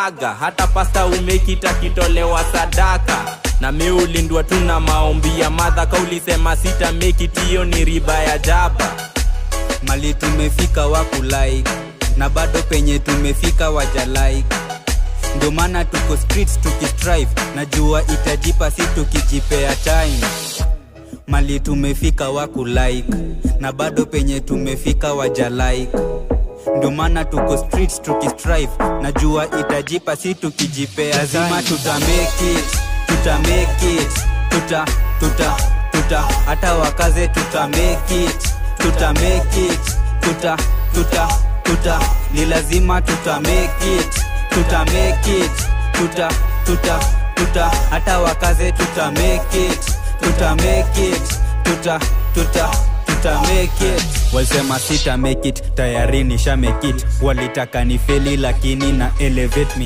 aga. Hata pasta umekita kitolewa sadaka. Na mi ulindwa tu na maombi ya madha. Kaulisema sita make it, hiyo ni riba ya jaba. Mali tumefika waku like, na bado penye tumefika waja like. Ndo maana tuko streets tukistrive, najua itajipa si tukijipea time. Mali tumefika waku like, na bado penye tumefika waja like. Ndo maana tuko streets tukistrive, najua itajipa si tukijipea time. Lazima tutamake it, tutamake it, tuta hata wakaze tutamake it, tutamake it, tuta ni lazima tutamake it, tutamake it, tuta hata wakaze tutamake it, tutamake it, tutamake it. Walisema sita make it, tayari nisha make it. Walitaka nifeli lakini na elevate me.